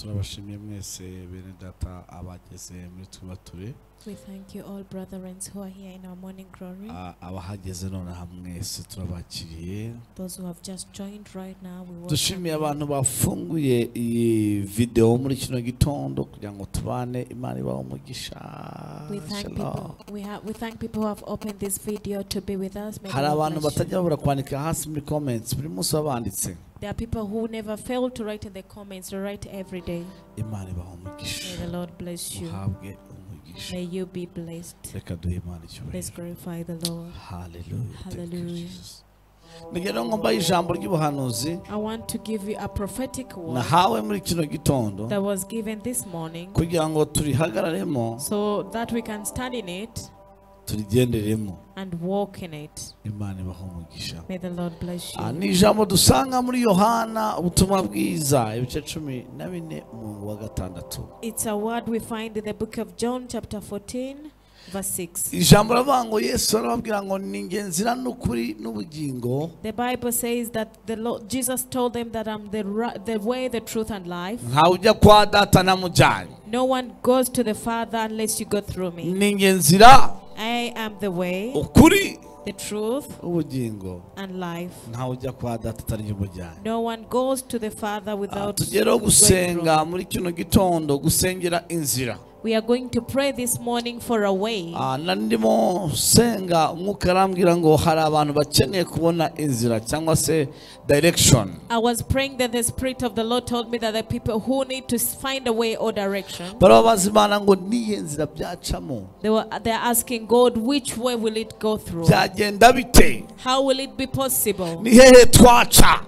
turabashimiye mwese bene data abageze muri twibature. We thank you all brethren who are here in our morning glory. Abahageze none hamwese turabakiriye. Those who have just joined right now, we welcome. Dushimiye abantu bafunguye iyi video muri kino gitondo kugira ngo tubane Imana ibaho umugisha. We thank people who have opened this video to be with us. Hari abantu batajya babura kwandika hasi muri comments buri munsi babanditse. There are people who never fail to write in the comments, to write every day. Imana ibaho umugisha. May the Lord bless you. May you be blessed. Let's glorify the Lord. Hallelujah. Hallelujah. I want to give you a prophetic word that was given this morning so that we can stand in it and walk in it. May the Lord bless you. It's a word we find in the book of John chapter 14 verse 6. The Bible says that the Lord Jesus told them that I'm the way, the truth and life. No one goes to the Father unless you go through me. I am the way, the truth and life. No one goes to the Father without going through. We are going to pray this morning for a way. I was praying that the Spirit of the Lord told me that the people who need to find a way or direction, they're asking God, which way will it go through? How will it be possible?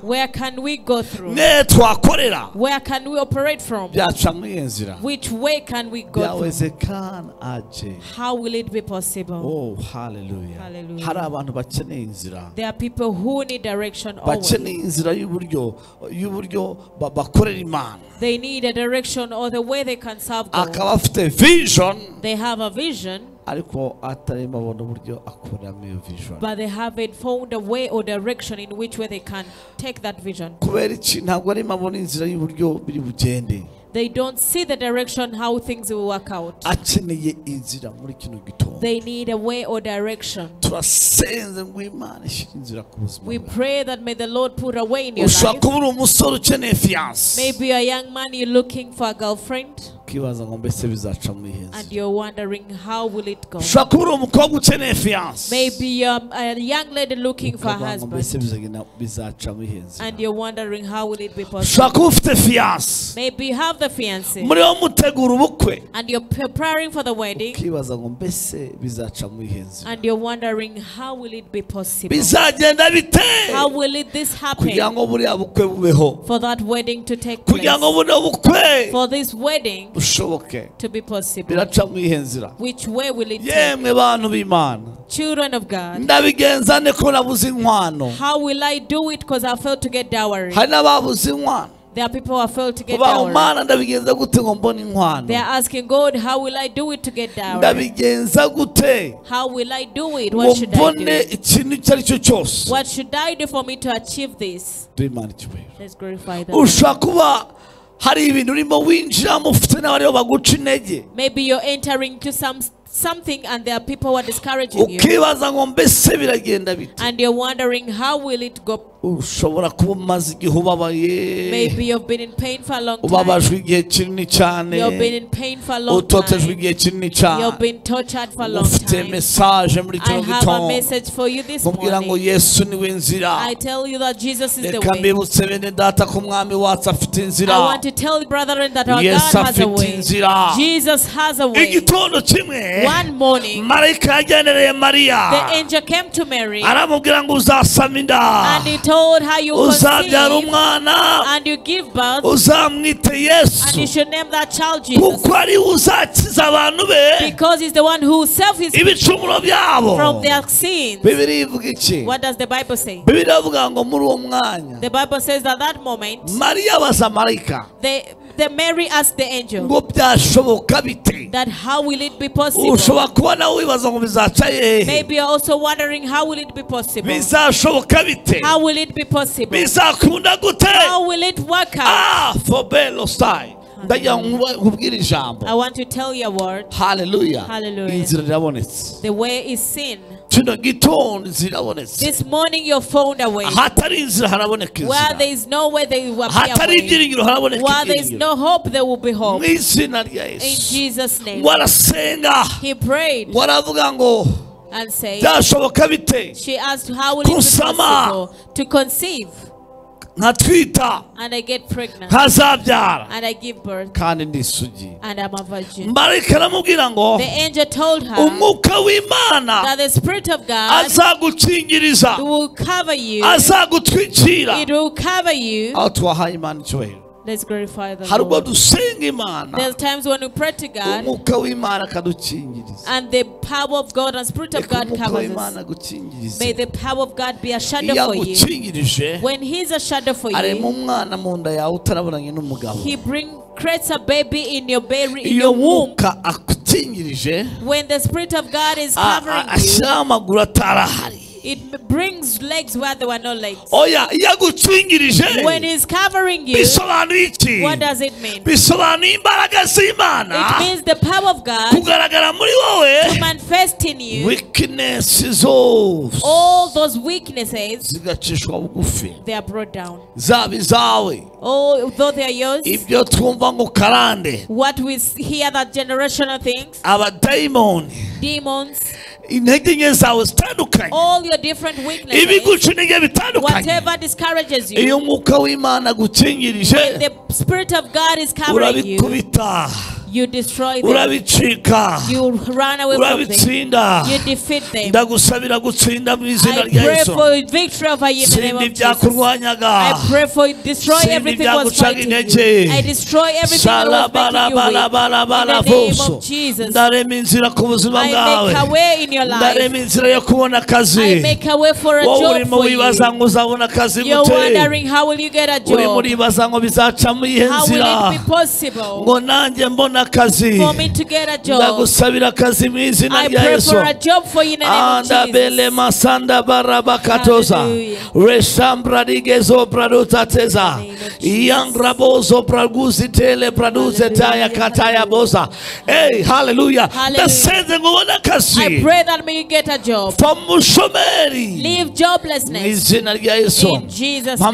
Where can we go through? Where can we operate from? Which way can we go through? How will it be possible? Oh, hallelujah. Hallelujah. There are people who need direction always. They need a direction or the way they can serve God. They have a vision, but they haven't found a way or direction in which way they can take that vision. They don't see the direction how things will work out. They need a way or direction. We pray that may the Lord put a way in your life. Maybe a young man, you're looking for a girlfriend and you're wondering how will it go. Maybe a young lady looking for a husband and you're wondering how will it be possible. Maybe you have the fiancé and you're preparing for the wedding and you're wondering how will it be possible. How will this happen for that wedding to take place, for this wedding to be possible? Which way will it take? Children of God, how will I do it because I failed to get dowry? There are people who have failed to get dowry. They are asking God, how will I do it to get dowry? How will I do it? What should I do? What should I do for me to achieve this? Let's glorify the Lord. Maybe you're entering to something and there are people who are discouraging you. And you're wondering, how will it go? Maybe you've been in pain for a long time. You've been in pain for a long time. You've been tortured for a long time. I have a message for you this morning. I tell you that Jesus is the way. I want to tell you, brethren, that our God has a way. Jesus has a way. One morning, the angel came to Mary and he told her, you conceive and you give birth and you should name that child Jesus, because he's the one who will save his people from their sins. What does the Bible say? The Bible says that that moment the Mary asked the angel that how will it be possible? Maybe you're also wondering, how will it be possible? How will it be possible? How will it work out? I want to tell you a word. Hallelujah. Hallelujah. The way is sin. This morning you're found away. Where there is no way they will be away. While there is no hope, there will be hope. In Jesus' name. He prayed and said, she asked, how will it be possible to conceive? And I get pregnant. And I give birth. And I'm a virgin. The angel told her that the Spirit of God will cover you. It will cover you. Let's glorify the Lord. There's times when we pray to God and the power of God and Spirit of God covers us. May the power of God be a shadow for you. When He's a shadow for you, He creates a baby in your womb. When the Spirit of God is covering you, it brings legs where there were no legs. When He's covering you, what does it mean? It means the power of God to manifest in you. All those weaknesses, they are brought down. Although they are yours, what we hear that generational things, demons, all your different weaknesses, whatever discourages you, when the Spirit of God is covering you, you destroy them. You run away from them. You defeat them. I pray for victory over you in the name of Jesus. I pray for destroy everything that was fighting you. I destroy everything that was making you weak. In the name of Jesus. I make a way in your life. I make a way for a job for you. You're wondering how will you get a job? How will it be possible for me to get a job? I pray for a job for you in the name of Jesus. Hey, hallelujah. I pray that may you get a job. Leave joblessness. In Jesus' name.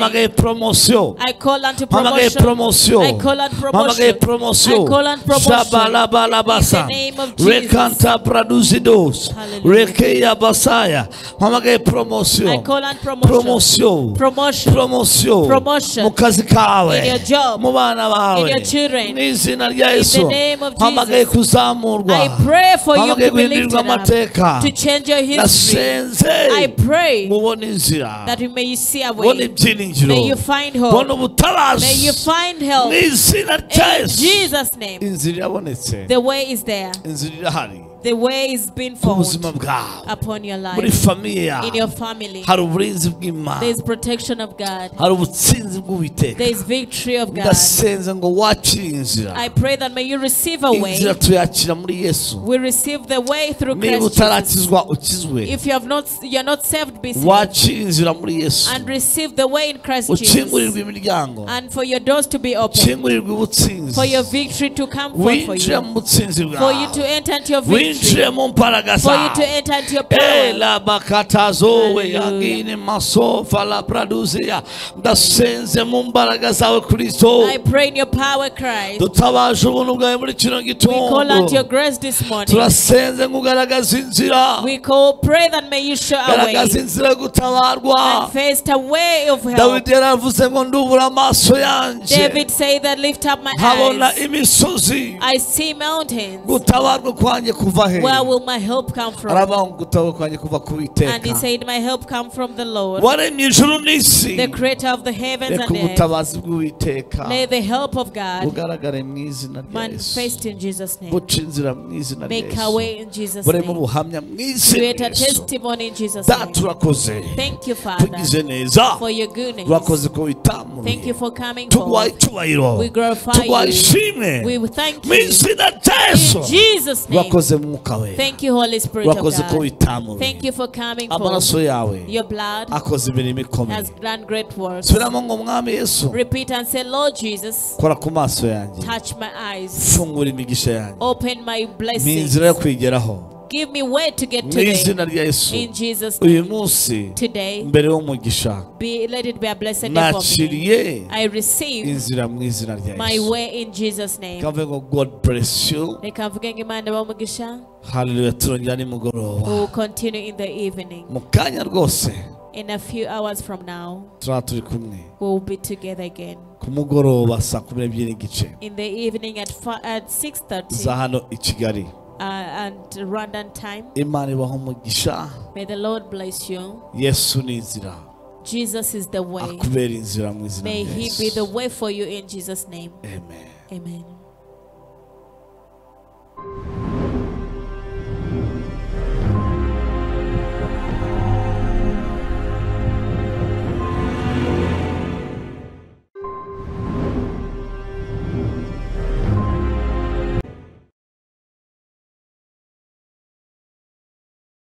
I call unto promotion. I call on promotion. I call on promotion. In the name of Jesus. I call on promotion. Promotion. In your job. In your children. In the name of Jesus. I pray for you to be lifted up, to change your history. I pray that may you see a way. May you find hope. May you find help. In Jesus' name. The way is there. The way is being formed upon your life. In your family, there is protection of God. There is victory of God. I pray that may you receive a way. We receive the way through Christ Jesus. If you are not saved, be saved. And receive the way in Christ Jesus. And for your doors to be open. For your victory to come forth for you. For you to enter into your victory. For you to enter into your power. I pray in your power, Christ. We call out your grace this morning. We pray that may you show a way. Manifest a way of help. David said that lift up my eyes. I see mountains. Where will my help come from? And he said, my help come from the Lord, the creator of the heavens and earth. May the help of God manifest in Jesus' name. Make a way in Jesus' name. Create a testimony in Jesus' name. Thank you, Father, for your goodness. Thank you for coming forward. We glorify you. We thank you. In Jesus' name. mwuka wera. Thank you, Holy Spirit of Wakoze ko God. witamura. Thank you for coming Amaraso yawe Your blood akoze imirimo ikomeye. has done great works. Subiramo ngo mwami Yesu. Repeat and say, Lord Jesus, kora ku maso yanjye. touch my eyes. Fungura imigisha yanjye. Open my blessings. Inzira yo kwigeraho. Give me way to get to it. In Jesus' uyu name. munsi Today, mbere y'umugisha let it be a blessed day for me. I receive inzira mu izina rya my Yesu. way in Jesus' name. Kavuga ngo God bless you. Reka mvuge ngo Imana ibahe umugisha. Hallelujah. Turongera We nimugoroba. will continue in the evening. Mu kanya rwose In a few hours from now, turaba turi kumwe. we will be together again. Ku mugoroba saa 12 n'igice. In the evening at 6:30 za hano i Kigali. and Rwandan time. Imana ibahe umugisha. May the Lord bless you. Yesu ni inzira. Jesus is the way. Akubera inzira mu izina May rya He Yesu. be the way for you in Jesus' name. Amen. Amen.